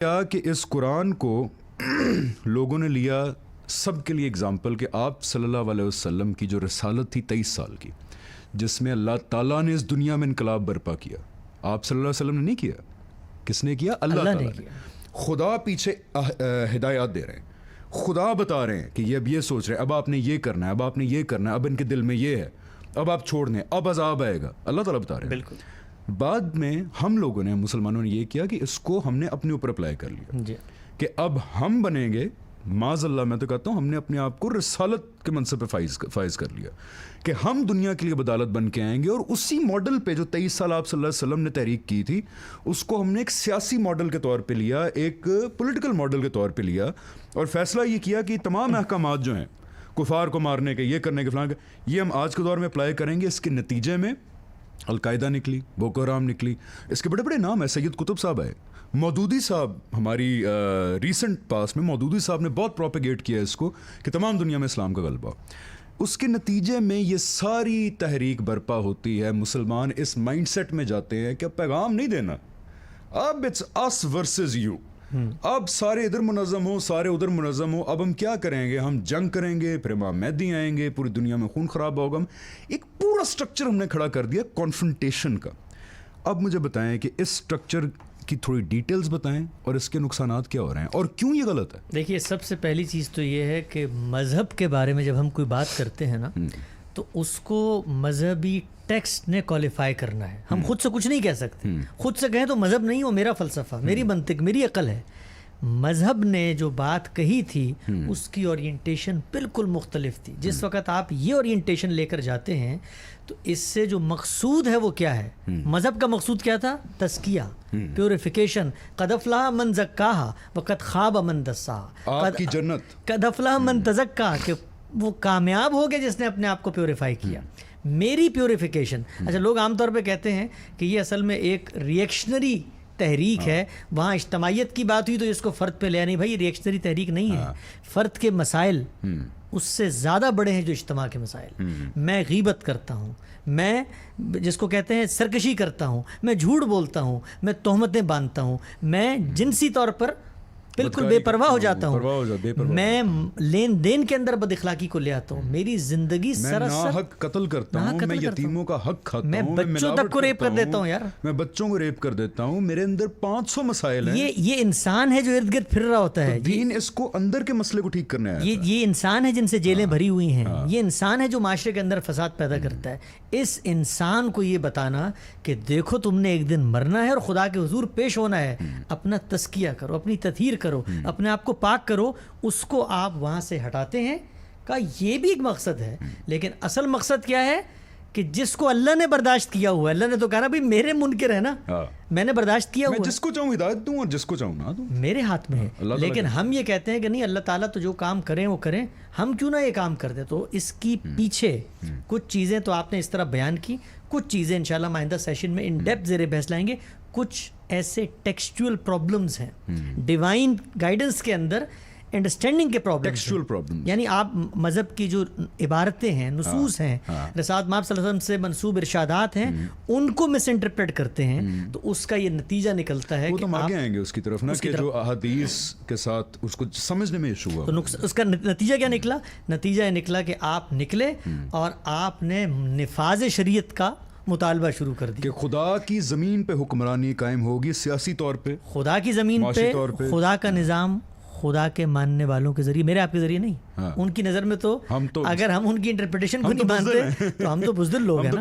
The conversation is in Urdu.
کیا کہ اس قرآن کو لوگوں نے لیا سب کے لیے اگزامپل کہ آپ صلی اللہ علیہ وسلم کی جو رسالت تھی 23 سال کی، جس میں اللہ تعالیٰ نے اس دنیا میں انقلاب برپا کیا. آپ صلی اللہ علیہ وسلم نے نہیں کیا. کس نے کیا؟ اللہ تعالیٰ نے. خدا پیچھے ہدایات دے رہے ہیں، خدا بتا رہے ہیں کہ یہ اب یہ سوچ رہے ہیں، اب آپ نے یہ کرنا ہے، اب آپ نے یہ کرنا ہے، اب ان کے دل میں یہ ہے، اب آپ چھوڑ دیں، اب عذاب آئے گا. اللہ تعالیٰ بتا رہے ہیں. بالکل. بعد میں ہم لوگوں نے، مسلمانوں نے یہ کیا کہ اس کو ہم نے اپنے اوپر اپلائی کر لیا جی. کہ اب ہم بنیں گے، معاذ اللہ میں تو کہتا ہوں، ہم نے اپنے آپ کو رسالت کے منصب پہ فائز کر لیا کہ ہم دنیا کے لیے بدالت بن کے آئیں گے. اور اسی ماڈل پہ جو 23 سال آپ صلی اللہ علیہ وسلم نے تحریک کی تھی، اس کو ہم نے ایک سیاسی ماڈل کے طور پہ لیا، ایک پولیٹیکل ماڈل کے طور پہ لیا، اور فیصلہ یہ کیا کہ تمام احکامات جو ہیں کفار کو مارنے کے، یہ کرنے کے، فلاں کے، یہ ہم آج کے دور میں اپلائی کریں گے. اس کے نتیجے میں القاعدہ نکلی، بوکو حرام نکلی، اس کے بڑے بڑے نام ہیں. سید قطب صاحب آئے، مودودی صاحب، ہماری ریسنٹ پاس میں مودودی صاحب نے بہت پروپیگیٹ کیا اس کو کہ تمام دنیا میں اسلام کا غلبہ. اس کے نتیجے میں یہ ساری تحریک برپا ہوتی ہے. مسلمان اس مائنڈ سیٹ میں جاتے ہیں کہ اب پیغام نہیں دینا، اب اٹس اس ورسز یو، اب سارے ادھر منظم ہو، سارے ادھر منظم ہو، اب ہم کیا کریں گے؟ ہم جنگ کریں گے، پھر امام مہدی آئیں گے، پوری دنیا میں خون خراب ہوگا. ایک پورا سٹرکچر ہم نے کھڑا کر دیا کانفرنٹیشن کا. اب مجھے بتائیں کہ اس سٹرکچر کی تھوڑی ڈیٹیلز بتائیں اور اس کے نقصانات کیا ہو رہے ہیں اور کیوں یہ غلط ہے. دیکھیے، سب سے پہلی چیز تو یہ ہے کہ مذہب کے بارے میں جب ہم کوئی بات کرتے ہیں نا، تو اس کو مذہبی ٹیکسٹ نے کوالیفائی کرنا ہے. ہم خود سے کچھ نہیں کہہ سکتے. خود سے کہیں تو مذہب نہیں، وہ میرا فلسفہ، میری منطق، میری عقل ہے. مذہب نے جو بات کہی تھی اس کی اورینٹیشن بالکل مختلف تھی. جس وقت آپ یہ اورینٹیشن لے کر جاتے ہیں تو اس سے جو مقصود ہے وہ کیا ہے؟ مذہب کا مقصود کیا تھا؟ تزکیہ، پیوریفیکیشن. قد افلح من زکاہا وقد خاب من دساہا. آپ کی جنت. قد افلح من تزکا، کہ وہ کامیاب ہو گیا جس نے اپنے آپ کو پیوریفائی کیا. میری پیوریفیکیشن. اچھا، لوگ عام طور پہ کہتے ہیں کہ یہ اصل میں ایک ریئیکشنری تحریک ہے، وہاں اجتماعیت کی بات ہوئی تو اس کو فرد پہ لیا. نہیں بھائی، ریئیکشنری تحریک نہیں ہے. فرد کے مسائل اس سے زیادہ بڑے ہیں جو اجتماع کے مسائل. میں غیبت کرتا ہوں، میں جس کو کہتے ہیں سرکشی کرتا ہوں، میں جھوٹ بولتا ہوں، میں تہمتیں باندھتا ہوں، میں جنسی طور پر بالکل بے پرواہ ہو جاتا ہوں، میں لین دین کے اندر بد اخلاقی کو لے آتا ہوں، میری زندگی سراسر حق قتل کرتا ہوں، میں یتیموں کا حق کھاتا ہوں، میں بچوں تک کو ریپ کر دیتا ہوں. یار، میں بچوں کو ریپ کر دیتا ہوں. میرے اندر 500 مسائل ہیں. یہ انسان ہے جو ارد گرد پھر رہا ہوتا ہے. دین اس کو اندر کے مسئلے کو ٹھیک کرنا ہے. یہ انسان ہے جن سے جیلیں بھری ہوئی ہیں. یہ انسان ہے جو معاشرے کے اندر فساد پیدا کرتا ہے. اس انسان کو یہ بتانا کہ دیکھو تم نے ایک دن مرنا ہے اور خدا کے حضور پیش ہونا ہے، اپنا تزکیہ کرو، اپنی تطہیر کرو، اپنے آپ کو پاک کرو. اس کو آپ وہاں سے ہٹاتے ہیں. کا یہ بھی ایک مقصد ہے، لیکن اصل مقصد کیا ہے کہ جس کو اللہ نے برداشت کیا ہوا ہے، اللہ نے تو کہا نا بھائی میرے منکر ہے نا، میں نے برداشت کیا ہوا ہے، میں جس کو چاہوں ہدایت دوں اور جس کو چاہوں نہ دوں، میرے ہاتھ میں ہے. لیکن ہم یہ کہتے ہیں کہ نہیں، اللہ تعالیٰ تو جو کام کریں وہ کریں، ہم کیوں نہ یہ کام کر دیں. تو اس کی پیچھے کچھ چیزیں تو آپ نے اس طرح بیان کی، کچھ چیزیں انشاءاللہ آئندہ سیشن میں ان ڈیپتھ زیر بحث لائیں گے. کچھ ایسے ٹیکسچول پرابلمز ہیں ڈیوائن گائیڈنس کے اندر، انڈرسٹینڈنگ کے پرابلم، یعنی آپ مذہب کی جو عبارتیں ہیں، نصوص ہیں، رسالت مآب صلی اللہ علیہ وسلم سے منسوب ارشادات ہیں، ان کو مس انٹرپریٹ کرتے ہیں. تو اس کا یہ نتیجہ نکلتا ہے کہ ہم آگے آئیں گے اس کی طرف نا، کہ جو احادیث کے ساتھ اس کو سمجھنے میں ایشو ہوا. تو اس کا نتیجہ کیا نکلا؟ نتیجہ یہ نکلا کہ آپ نکلے اور آپ نے نفاذ شریعت کا مطالبہ شروع کر دیا کہ خدا کی زمین پہ حکمرانی قائم ہوگی، سیاسی طور پہ، خدا کی زمین پہ خدا کا نظام خدا کے ماننے والوں کے ذریعے، میرے آپ کے ذریعے نہیں. ان کی نظر میں تو اگر ہم ان کی انٹرپریٹیشن کو نہیں مانتے تو ہم تو بزدل لوگ ہیں نا.